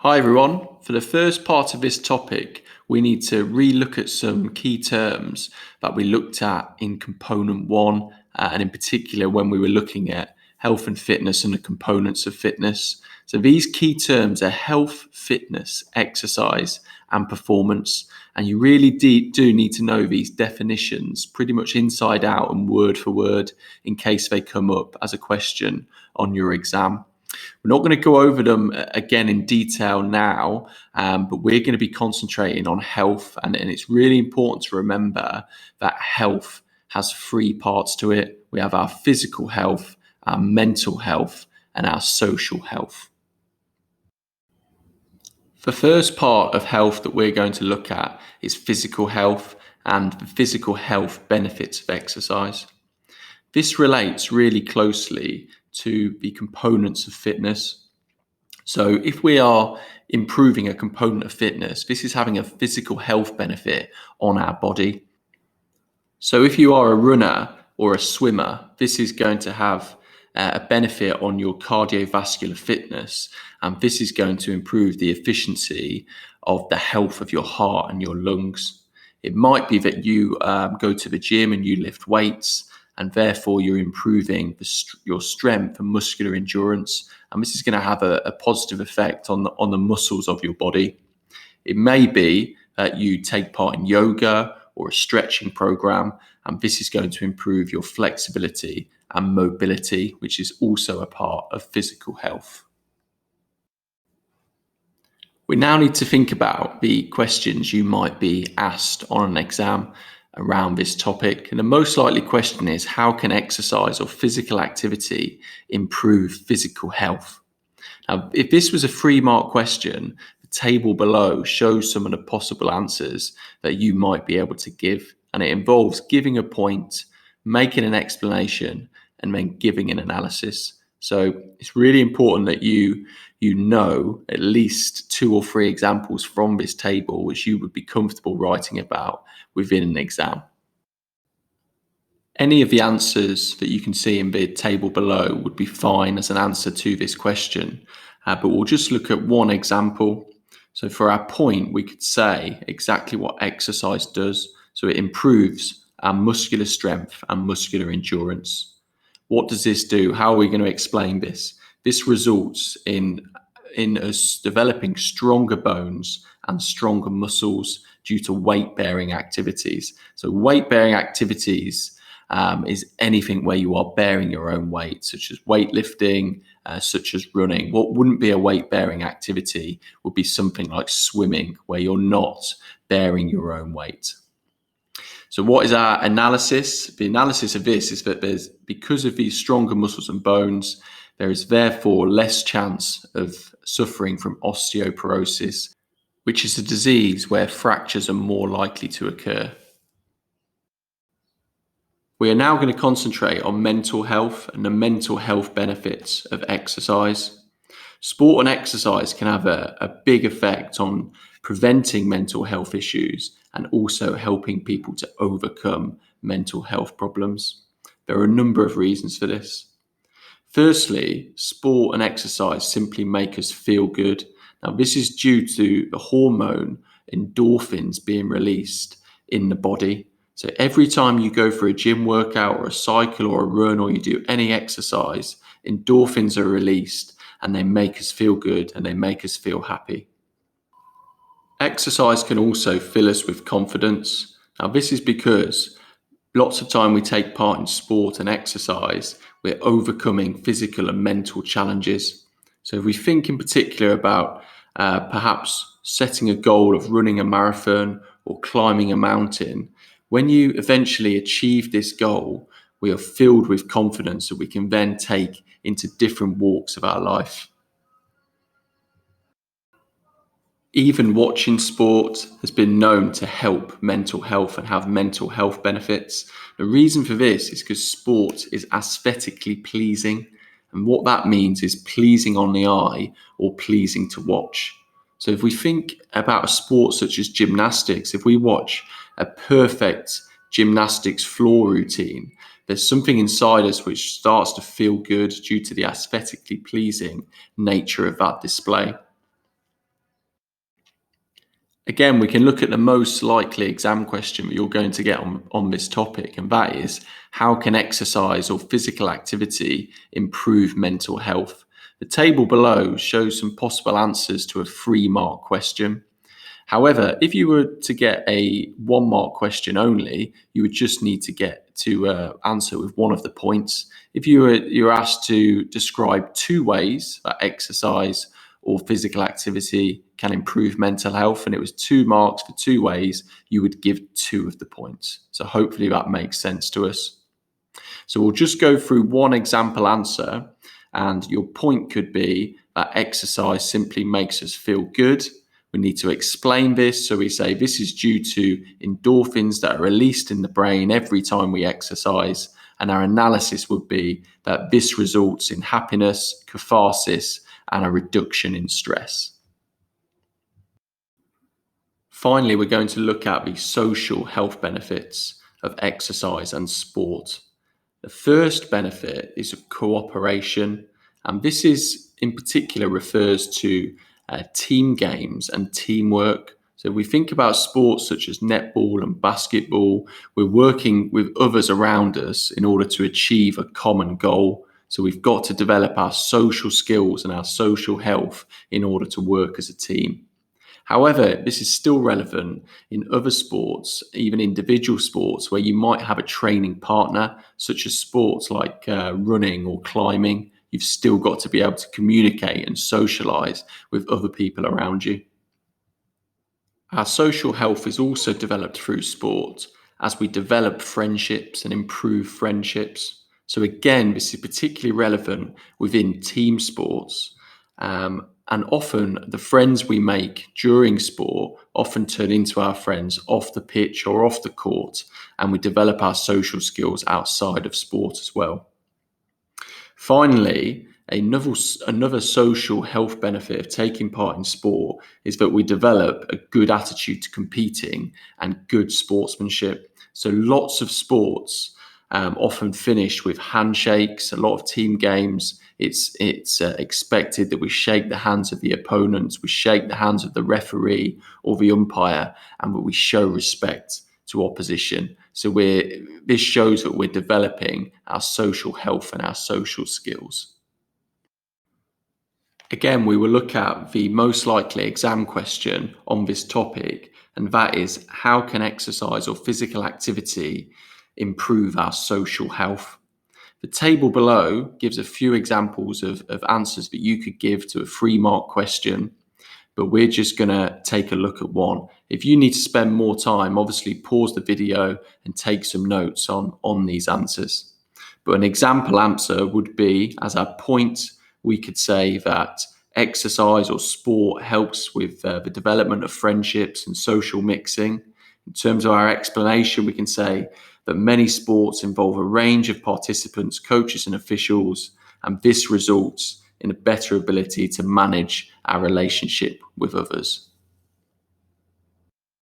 Hi everyone. For the first part of this topic, we need to re-look at some key terms that we looked at in component one, and in particular when we were looking at health and fitness and the components of fitness. So these key terms are health, fitness, exercise, and performance. And you really do need to know these definitions pretty much inside out and word for word in case they come up as a question on your exam. We're not going to go over them again in detail now, but we're going to be concentrating on health. And it's really important to remember that health has three parts to it. We have our physical health, our mental health, and our social health. The first part of health that we're going to look at is physical health and the physical health benefits of exercise. This relates really closely to the components of fitness. So if we are improving a component of fitness, this is having a physical health benefit on our body. So if you are a runner or a swimmer, this is going to have a benefit on your cardiovascular fitness, and this is going to improve the efficiency of the health of your heart and your lungs. It might be that you go to the gym and you lift weights, and therefore you're improving your strength and muscular endurance, and this is going to have a positive effect on the muscles of your body. It may be that you take part in yoga or a stretching program, and this is going to improve your flexibility and mobility, which is also a part of physical health. We now need to think about the questions you might be asked on an exam around this topic. And the most likely question is, how can exercise or physical activity improve physical health? Now, if this was a 3-mark question, the table below shows some of the possible answers that you might be able to give. And it involves giving a point, making an explanation, and then giving an analysis. So it's really important that you know at least 2 or 3 examples from this table which you would be comfortable writing about within an exam. Any of the answers that you can see in the table below would be fine as an answer to this question, but we'll just look at one example. So for our point, we could say exactly what exercise does. So it improves our muscular strength and muscular endurance. What does this do? How are we going to explain this? This results in us developing stronger bones and stronger muscles due to weight-bearing activities. So weight-bearing activities is anything where you are bearing your own weight, such as weightlifting, such as running. What wouldn't be a weight-bearing activity would be something like swimming, where you're not bearing your own weight. So what is our analysis? The analysis of this is that because of these stronger muscles and bones, there is therefore less chance of suffering from osteoporosis, which is a disease where fractures are more likely to occur. We are now going to concentrate on mental health and the mental health benefits of exercise. Sport and exercise can have a big effect on preventing mental health issues and also helping people to overcome mental health problems. There are a number of reasons for this. Firstly, sport and exercise simply make us feel good. Now, this is due to the hormone endorphins being released in the body. So every time you go for a gym workout or a cycle or a run, or you do any exercise, endorphins are released and they make us feel good and they make us feel happy. Exercise can also fill us with confidence. Now, this is because lots of time we take part in sport and exercise, we're overcoming physical and mental challenges. So if we think in particular about perhaps setting a goal of running a marathon or climbing a mountain, when you eventually achieve this goal, we are filled with confidence that we can then take into different walks of our life. Even watching sport has been known to help mental health and have mental health benefits. The reason for this is because sport is aesthetically pleasing. And what that means is pleasing on the eye or pleasing to watch. So if we think about a sport such as gymnastics, if we watch a perfect gymnastics floor routine, there's something inside us which starts to feel good due to the aesthetically pleasing nature of that display. Again, we can look at the most likely exam question that you're going to get on this topic, and that is, how can exercise or physical activity improve mental health? The table below shows some possible answers to a 3-mark question. However, if you were to get a 1-mark question only, you would just need to get to answer with one of the points. If you're asked to describe 2 ways that exercise or physical activity can improve mental health, and it was 2 marks for 2 ways, you would give 2 of the points. So hopefully that makes sense to us. So we'll just go through one example answer, and your point could be that exercise simply makes us feel good. We need to explain this. So we say this is due to endorphins that are released in the brain every time we exercise. And our analysis would be that this results in happiness, catharsis, and a reduction in stress. Finally, we're going to look at the social health benefits of exercise and sport. The first benefit is cooperation, and this is in particular refers to team games and teamwork. So we think about sports such as netball and basketball, we're working with others around us in order to achieve a common goal. So we've got to develop our social skills and our social health in order to work as a team. However, this is still relevant in other sports, even individual sports, where you might have a training partner, such as sports like running or climbing. You've still got to be able to communicate and socialize with other people around you. Our social health is also developed through sport as we develop friendships and improve friendships. So again, this is particularly relevant within team sports. And often the friends we make during sport often turn into our friends off the pitch or off the court, and we develop our social skills outside of sport as well. Finally, another social health benefit of taking part in sport is that we develop a good attitude to competing and good sportsmanship. So lots of sports often finish with handshakes. A lot of team games, it's expected that we shake the hands of the opponents, we shake the hands of the referee or the umpire, and that we show respect to opposition. So this shows that we're developing our social health and our social skills. Again, we will look at the most likely exam question on this topic, and that is, how can exercise or physical activity improve our social health? The table below gives a few examples of answers that you could give to a 3-mark question, but we're just going to take a look at one. If you need to spend more time, obviously pause the video and take some notes on these answers. But an example answer would be, as our point, we could say that exercise or sport helps with the development of friendships and social mixing. In terms of our explanation, we can say that many sports involve a range of participants, coaches and officials, and this results in a better ability to manage our relationship with others.